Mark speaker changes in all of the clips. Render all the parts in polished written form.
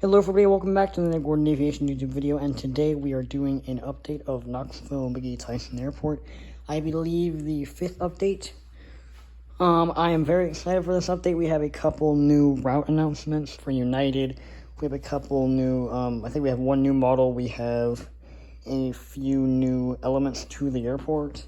Speaker 1: Hello everybody, welcome back to the Gordon Aviation YouTube video, and today we are doing an update of Knoxville McGee Tyson Airport. I believe the 5th update. I am very excited for this update. We have a couple new route announcements for United. We have a couple new, I think we have one new model. We have a few new elements to the airport.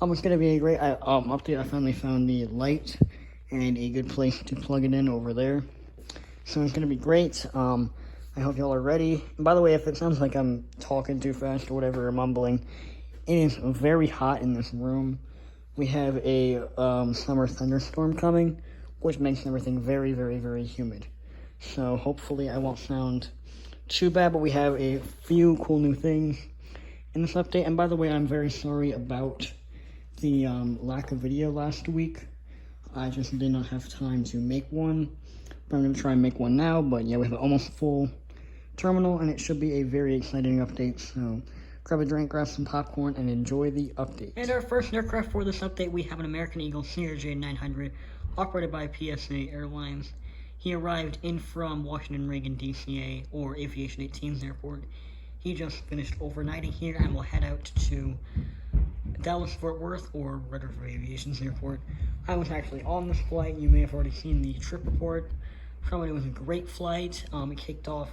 Speaker 1: It's going to be a great update. I finally found the light and a good place to plug it in over there. So it's going to be great. I hope y'all are ready. And by the way, if it sounds like I'm talking too fast or whatever, or mumbling, it is very hot in this room. We have a summer thunderstorm coming, which makes everything very, very, very humid. So hopefully I won't sound too bad, but we have a few cool new things in this update. And by the way, I'm very sorry about the lack of video last week. I just did not have time to make one. I'm going to try and make one now, but yeah, we have an almost full terminal, and it should be a very exciting update, so grab a drink, grab some popcorn, and enjoy the update. And our first aircraft for this update, we have an American Eagle CRJ-900, operated by PSA Airlines. He arrived in from Washington Reagan DCA, or Aviation 18's airport. He just finished overnighting here, and will head out to Dallas Fort Worth, or Red River Aviation's airport. I was actually on this flight. You may have already seen the trip report. It was a great flight. It kicked off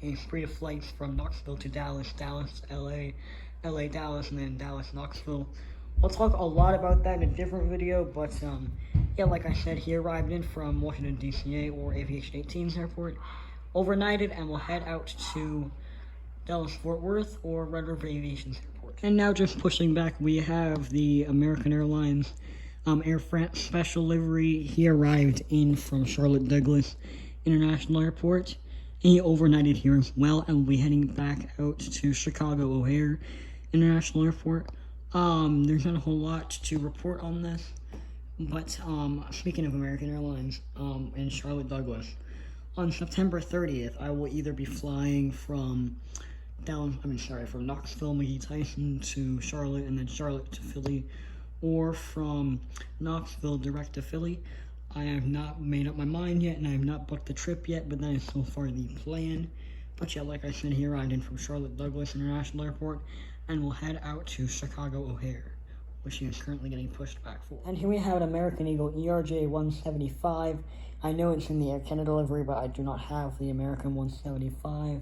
Speaker 1: a spree of flights from Knoxville to Dallas, Dallas, LA, LA, Dallas, and then Dallas, Knoxville. I'll talk a lot about that in a different video, but yeah, like I said, he arrived in from Washington DCA, or Aviation 18's airport, overnighted, and will head out to Dallas Fort Worth, or Red River Aviation's airport. And now, just pushing back, we have the American Airlines Air France special livery. He arrived in from Charlotte Douglas International Airport. He overnighted here as well, and will be heading back out to Chicago O'Hare International Airport. There's not a whole lot to report on this, but speaking of American Airlines and Charlotte Douglas, on September 30th, I will either be flying from from Knoxville McGee Tyson to Charlotte, and then Charlotte to Philly, or from Knoxville direct to Philly. I have not made up my mind yet, and I have not booked the trip yet, but that is so far the plan. But yeah, like I said, he arrived in from Charlotte Douglas International Airport, and will head out to Chicago O'Hare, which he is currently getting pushed back for. And here we have an American Eagle ERJ-175. I know it's in the Air Canada livery, but I do not have the American 175.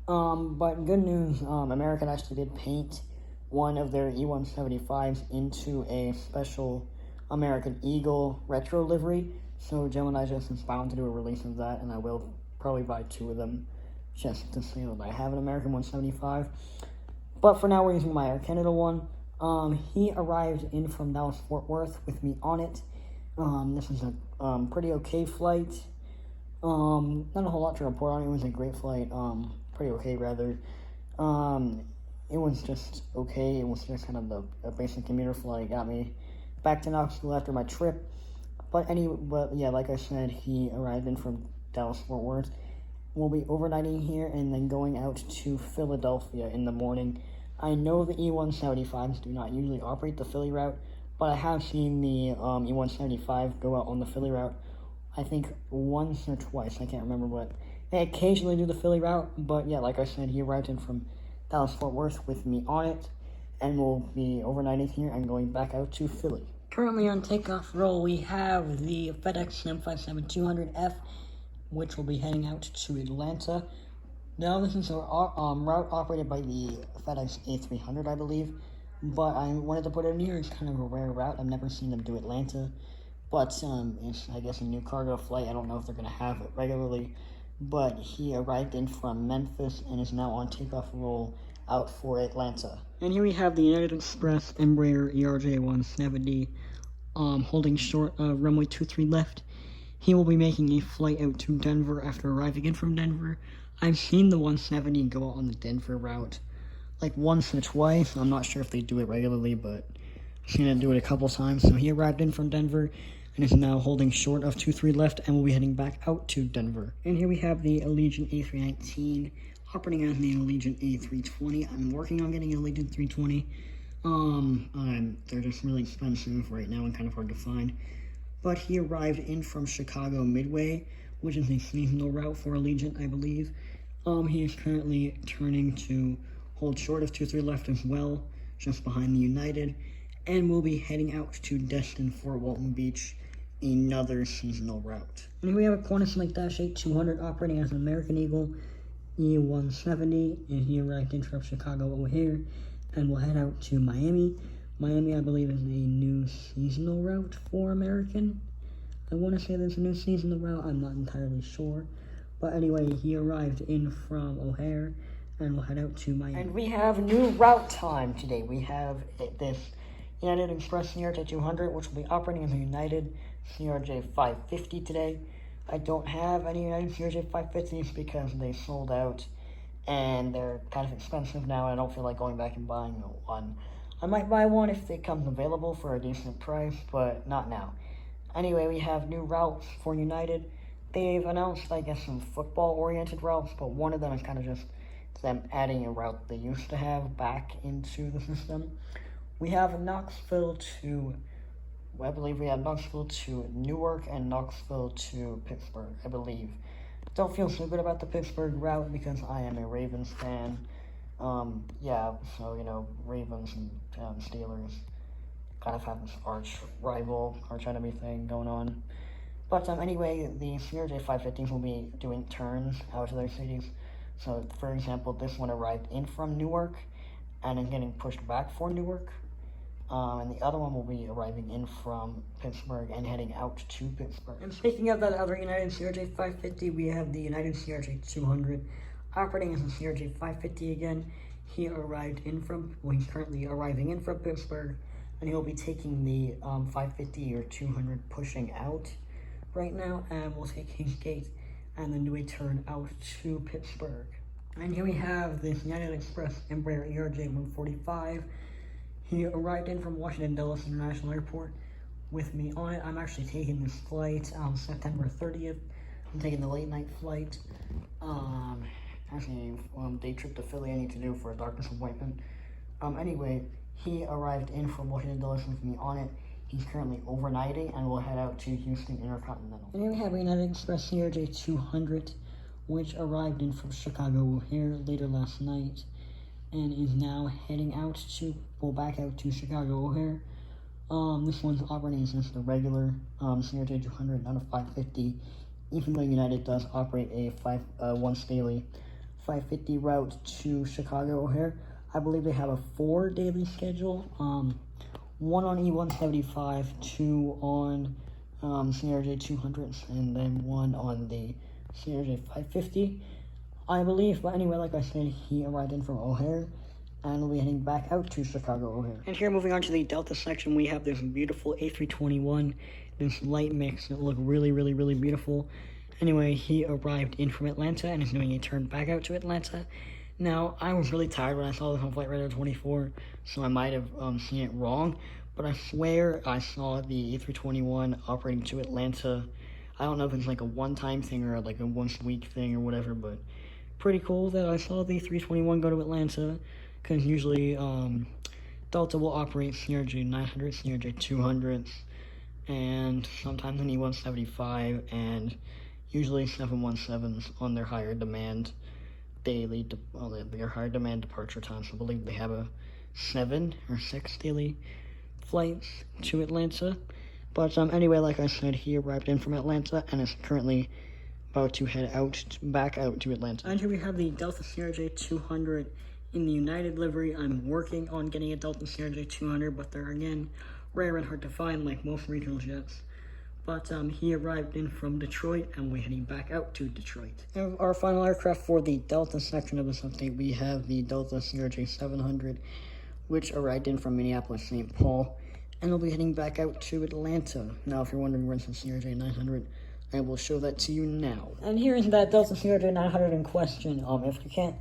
Speaker 1: But good news, American actually did paint one of their E175s into a special American Eagle retro livery. So Gemini just is bound to do a release of that, and I will probably buy 2 of them just to say that I have an American 175. But for now, we're using my Air Canada one. He arrived in from Dallas Fort Worth with me on it. This is a pretty okay flight. Not a whole lot to report on. It was a great flight. Pretty okay, rather. It was just okay. It was just kind of a basic commuter flight. Got me back to Knoxville after my trip. But yeah, like I said, he arrived in from Dallas Fort Worth. We'll be overnighting here and then going out to Philadelphia in the morning. I know the E175s do not usually operate the Philly route, but I have seen the E175 go out on the Philly route, I think once or twice. I can't remember, but they occasionally do the Philly route. But yeah, like I said, he arrived in from Dallas Fort Worth with me on it, and we'll be overnighting here and going back out to Philly. Currently on takeoff roll, we have the Fedex M57200F, which will be heading out to Atlanta. Now, this is a route operated by the FedEx A300, I believe, but I wanted to put it in here. It's kind of a rare route. I've never seen them do Atlanta, but it's, I guess, a new cargo flight. I don't know if they're going to have it regularly, but he arrived in from Memphis and is now on takeoff roll out for Atlanta. And here we have the United Express Embraer ERJ-170 holding short runway 23 left. He will be making a flight out to Denver after arriving in from Denver. I've seen the 170 go out on the Denver route like once or twice. I'm not sure if they do it regularly, but I've seen it do it a couple times. So he arrived in from Denver and is now holding short of 23 left and will be heading back out to Denver. And here we have the Allegiant A319 operating as the Allegiant A320. I'm working on getting an Allegiant 320. They're just really expensive right now and kind of hard to find. But he arrived in from Chicago Midway which is a seasonal route for Allegiant, I believe. He is currently turning to hold short of 23 left as well, just behind the United, and we'll be heading out to Destin for Walton Beach, another seasonal route. And here we have a Qantas -8-200 operating as an American Eagle E170, and he arrived in from Chicago O'Hare, and we'll head out to Miami. Miami, I believe, is a new seasonal route for American. I want to say there's a new seasonal route, I'm not entirely sure. But anyway, he arrived in from O'Hare, and we'll head out to Miami. And we have new route time today. We have this United Express CRJ 200, which will be operating as a United CRJ 550 today. I don't have any United CRJ 550s because they sold out, and they're kind of expensive now, and I don't feel like going back and buying one. I might buy one if it comes available for a decent price, but not now. Anyway, we have new routes for United. They've announced, I guess, some football-oriented routes, but one of them is kind of just them adding a route they used to have back into the system. We have Knoxville to, I believe we have Knoxville to Newark and Knoxville to Pittsburgh, I believe. Don't feel so good about the Pittsburgh route because I am a Ravens fan. Yeah, so, you know, Ravens and Steelers kind of have this arch enemy thing going on. But anyway, the CRJ 550s will be doing turns out to their cities. So, for example, this one arrived in from Newark and is getting pushed back for Newark. And the other one will be arriving in from Pittsburgh and heading out to Pittsburgh. And speaking of that other United CRJ 550, we have the United CRJ 200 operating as a CRJ 550 again. He arrived in from, well, he's currently arriving in from Pittsburgh, and he'll be taking the 550 or 200 pushing out right now, and we'll take his gate and then do a turn out to Pittsburgh. And here we have this United Express Embraer ERJ 145. He arrived in from Washington Dulles International Airport with me on it. I'm actually taking this flight September 30th. I'm taking the late night flight. Actually, day trip to Philly I need to do for a doctor's appointment. Anyway, he arrived in from Washington Dulles with me on it. He's currently overnighting and will head out to Houston Intercontinental. And here we have a United Express CRJ 200, which arrived in from Chicago O'Hare later last night, and is now heading out to, back out to Chicago O'Hare. This one's operating as just a regular CRJ 200, not a 550, even though United does operate a once daily 550 route to Chicago O'Hare. I believe they have a 4 daily schedule, 1 on E175, 2 on CRJ 200s, and then 1 on the CRJ 550, I believe. But anyway, like I said, he arrived in from O'Hare, and will be heading back out to Chicago O'Hare. And here, moving on to the Delta section, we have this beautiful A321, this light mix that look really, really, really beautiful. Anyway, he arrived in from Atlanta and is doing a turn back out to Atlanta. Now, I was really tired when I saw this on Flight Radar 24, so I might have seen it wrong, but I swear I saw the A321 operating to Atlanta. I don't know if it's like a one-time thing or like a once-a-week thing or whatever, but pretty cool that I saw the A321 go to Atlanta, because usually Delta will operate CRJ 900, CRJ 200s, and sometimes an E175, and usually 717s on their higher demand daily, their higher demand departure times. I believe they have a 7 or 6 daily flights to Atlanta. But anyway, like I said, he arrived in from Atlanta and is currently about to head out, back out to Atlanta. And here we have the Delta CRJ 200 in the United livery. I'm working on getting a Delta CRJ 200, but they're again rare and hard to find like most regional jets. But he arrived in from Detroit, and we're heading back out to Detroit. And our final aircraft for the Delta section of this update, we have the Delta CRJ 700, which arrived in from Minneapolis, St. Paul, and we'll be heading back out to Atlanta. Now, if you're wondering where's the CRJ 900, I will show that to you now. And here is that Delta CRJ 900 in question. If you can't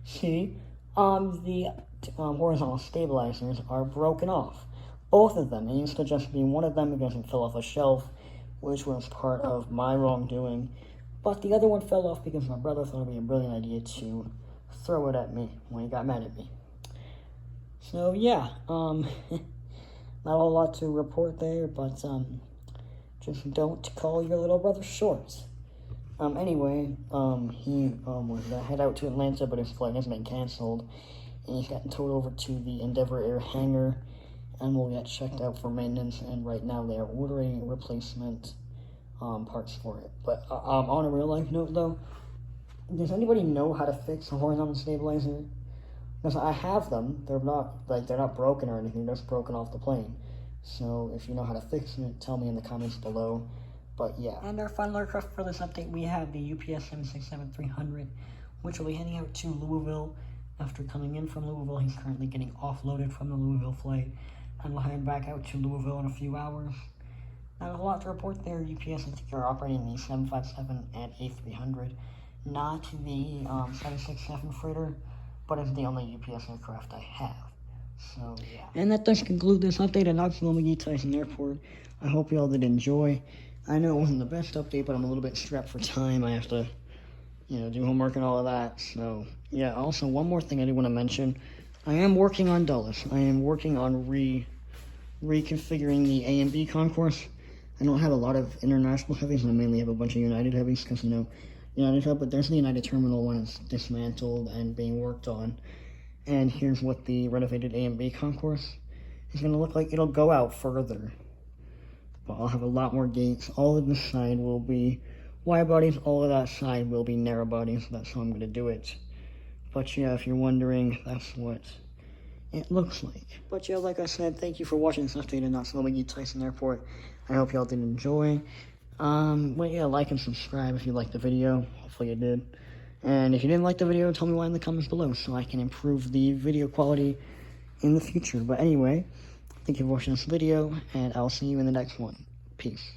Speaker 1: see, the horizontal stabilizers are broken off. Both of them. It used to just be one of them because it fell off a shelf, which was part of my wrongdoing, but the other one fell off because my brother thought it would be a brilliant idea to throw it at me when he got mad at me. So yeah, not a whole lot to report there, but just don't call your little brother short. Anyway, he was gonna head out to Atlanta, but his flight has been canceled, and he's gotten towed over to the Embraer hangar, and will get checked out for maintenance. And right now they are ordering replacement parts for it. But on a real life note, though, does anybody know how to fix a horizontal stabilizer? Because I have them. They're not broken or anything. They're just broken off the plane. So if you know how to fix it, tell me in the comments below. But yeah. And our final aircraft for this update, we have the UPS M57200, which will be heading out to Louisville. After coming in from Louisville, he's currently getting offloaded from the Louisville flight, and we'll head back out to Louisville in a few hours. Now, there's a lot to report there. UPS, I think, are operating the 757 and A300, not the 767 freighter, but it's the only UPS aircraft I have. So, yeah. And that does conclude this update at Knoxville McGee Tyson Airport. I hope you all did enjoy. I know it wasn't the best update, but I'm a little bit strapped for time. I have to, do homework and all of that. So, yeah, also, one more thing I did want to mention. I am working on Dulles. I am working on reconfiguring the A and B concourse. I don't have a lot of international heavies. I mainly have a bunch of United heavies because, United Hub, but there's the United Terminal when it's dismantled and being worked on. And here's what the renovated A and B concourse is going to look like. It'll go out further, but I'll have a lot more gates. All of this side will be wide bodies. All of that side will be narrow bodies. That's how I'm going to do it. But yeah, if you're wondering, that's what it looks like. But yeah, like I said, thank you for watching this update in Knoxville McGee Tyson Airport. I hope y'all did enjoy. But yeah, like and subscribe if you liked the video. Hopefully you did. And if you didn't like the video, tell me why in the comments below so I can improve the video quality in the future. But anyway, thank you for watching this video, and I'll see you in the next one. Peace.